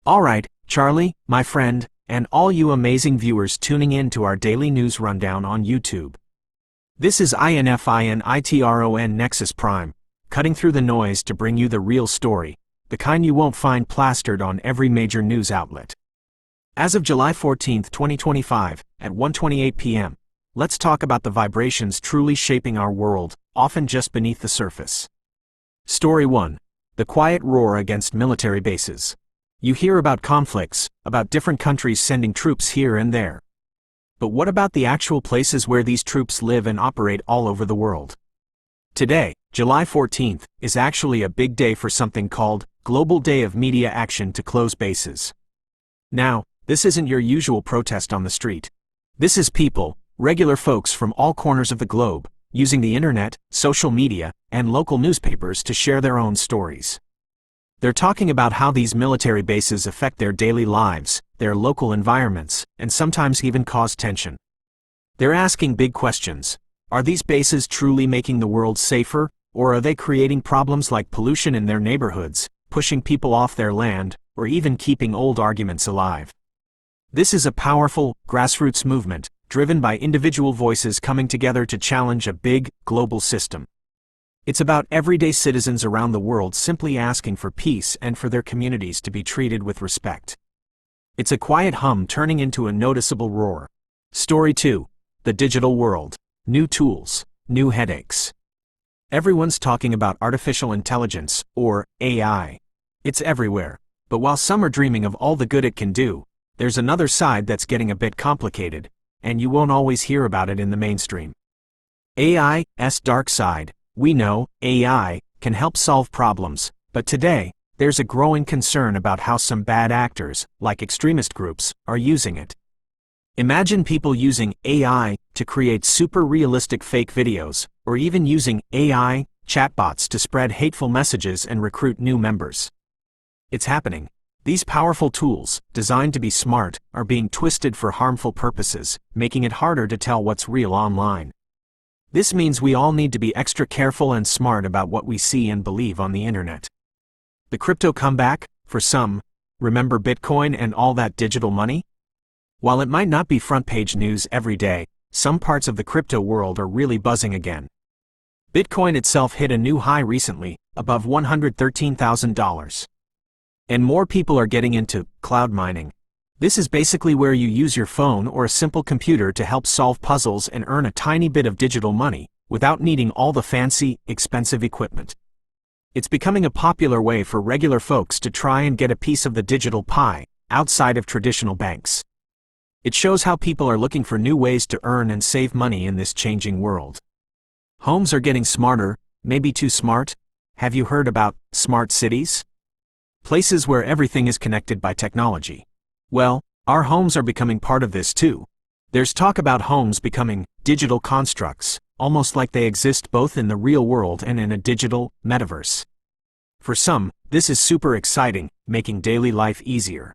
Alright, Charlie, my friend, and all you amazing viewers tuning in to our daily news rundown on YouTube. This is INFINITRON-NEXUS Prime, cutting through the noise to bring you the real story, the kind you won't find plastered on every major news outlet. As of July 14, 2025, at 1:28 p.m., let's talk about the vibrations truly shaping our world, often just beneath the surface. Story 1. The quiet roar against military bases. You hear about conflicts, about different countries sending troops here and there. But what about the actual places where these troops live and operate all over the world? Today, July 14th, is actually a big day for something called Global Day of Media Action to Close Bases. Now, this isn't your usual protest on the street. This is people, regular folks from all corners of the globe, using the internet, social media, and local newspapers to share their own stories. They're talking about how these military bases affect their daily lives, their local environments, and sometimes even cause tension. They're asking big questions. Are these bases truly making the world safer, or are they creating problems like pollution in their neighborhoods, pushing people off their land, or even keeping old arguments alive? This is a powerful, grassroots movement, driven by individual voices coming together to challenge a big, global system. It's about everyday citizens around the world simply asking for peace and for their communities to be treated with respect. It's a quiet hum turning into a noticeable roar. Story 2. The digital world. New tools, new headaches. Everyone's talking about artificial intelligence, or AI. It's everywhere, but while some are dreaming of all the good it can do, there's another side that's getting a bit complicated, and you won't always hear about it in the mainstream. AI's dark side. We know AI can help solve problems, but today, there's a growing concern about how some bad actors, like extremist groups, are using it. Imagine people using AI to create super realistic fake videos, or even using AI chatbots to spread hateful messages and recruit new members. It's happening. These powerful tools, designed to be smart, are being twisted for harmful purposes, making it harder to tell what's real online. This means we all need to be extra careful and smart about what we see and believe on the internet. The crypto comeback, for some, remember Bitcoin and all that digital money? While it might not be front-page news every day, some parts of the crypto world are really buzzing again. Bitcoin itself hit a new high recently, above $113,000. And more people are getting into cloud mining. This is basically where you use your phone or a simple computer to help solve puzzles and earn a tiny bit of digital money, without needing all the fancy, expensive equipment. It's becoming a popular way for regular folks to try and get a piece of the digital pie, outside of traditional banks. It shows how people are looking for new ways to earn and save money in this changing world. Homes are getting smarter, maybe too smart. Have you heard about smart cities? Places where everything is connected by technology. Well, our homes are becoming part of this too. There's talk about homes becoming digital constructs, almost like they exist both in the real world and in a digital metaverse. For some, this is super exciting, making daily life easier.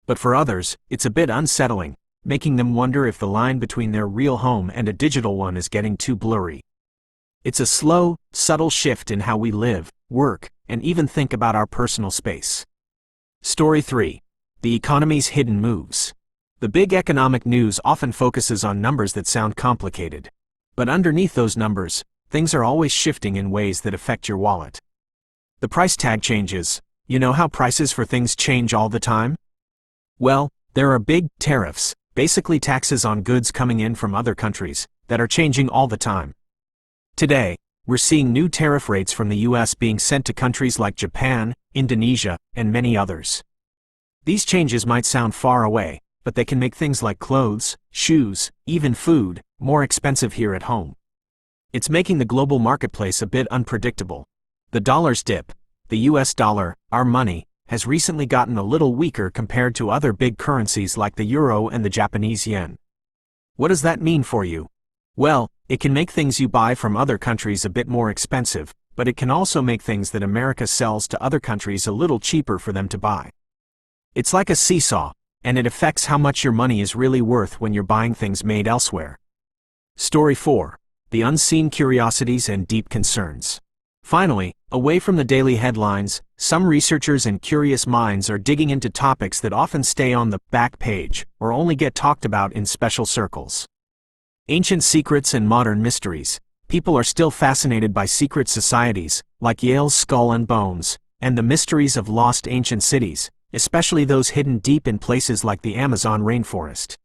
But for others, it's a bit unsettling, making them wonder if the line between their real home and a digital one is getting too blurry. It's a slow, subtle shift in how we live, work, and even think about our personal space. Story 3. The economy's hidden moves. The big economic news often focuses on numbers that sound complicated. But underneath those numbers, things are always shifting in ways that affect your wallet. The price tag changes. You know how prices for things change all the time? Well, there are big tariffs, basically taxes on goods coming in from other countries, that are changing all the time. Today, we're seeing new tariff rates from the US being sent to countries like Japan, Indonesia, and many others. These changes might sound far away, but they can make things like clothes, shoes, even food, more expensive here at home. It's making the global marketplace a bit unpredictable. The dollar's dip. The US dollar, our money, has recently gotten a little weaker compared to other big currencies like the euro and the Japanese yen. What does that mean for you? Well, it can make things you buy from other countries a bit more expensive, but it can also make things that America sells to other countries a little cheaper for them to buy. It's like a seesaw, and it affects how much your money is really worth when you're buying things made elsewhere. Story 4. The unseen curiosities and deep concerns. Finally, away from the daily headlines, some researchers and curious minds are digging into topics that often stay on the back page or only get talked about in special circles. Ancient secrets and modern mysteries. People are still fascinated by secret societies, like Yale's Skull and Bones, and the mysteries of lost ancient cities, especially those hidden deep in places like the Amazon rainforest.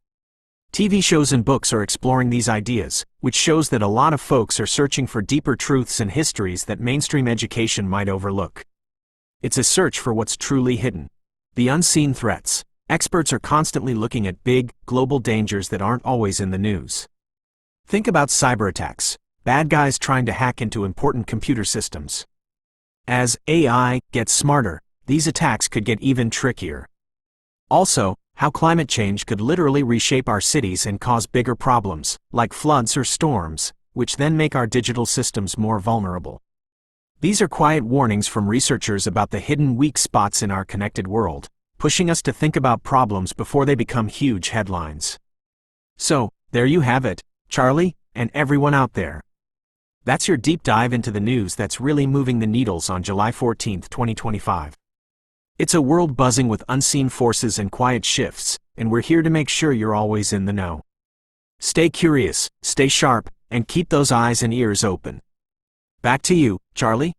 TV shows and books are exploring these ideas, which shows that a lot of folks are searching for deeper truths and histories that mainstream education might overlook. It's a search for what's truly hidden. The unseen threats. Experts are constantly looking at big, global dangers that aren't always in the news. Think about cyber attacks, bad guys trying to hack into important computer systems. As AI gets smarter, these attacks could get even trickier. Also, how climate change could literally reshape our cities and cause bigger problems, like floods or storms, which then make our digital systems more vulnerable. These are quiet warnings from researchers about the hidden weak spots in our connected world, pushing us to think about problems before they become huge headlines. So, there you have it, Charlie, and everyone out there. That's your deep dive into the news that's really moving the needles on July 14, 2025. It's a world buzzing with unseen forces and quiet shifts, and we're here to make sure you're always in the know. Stay curious, stay sharp, and keep those eyes and ears open. Back to you, Charlie.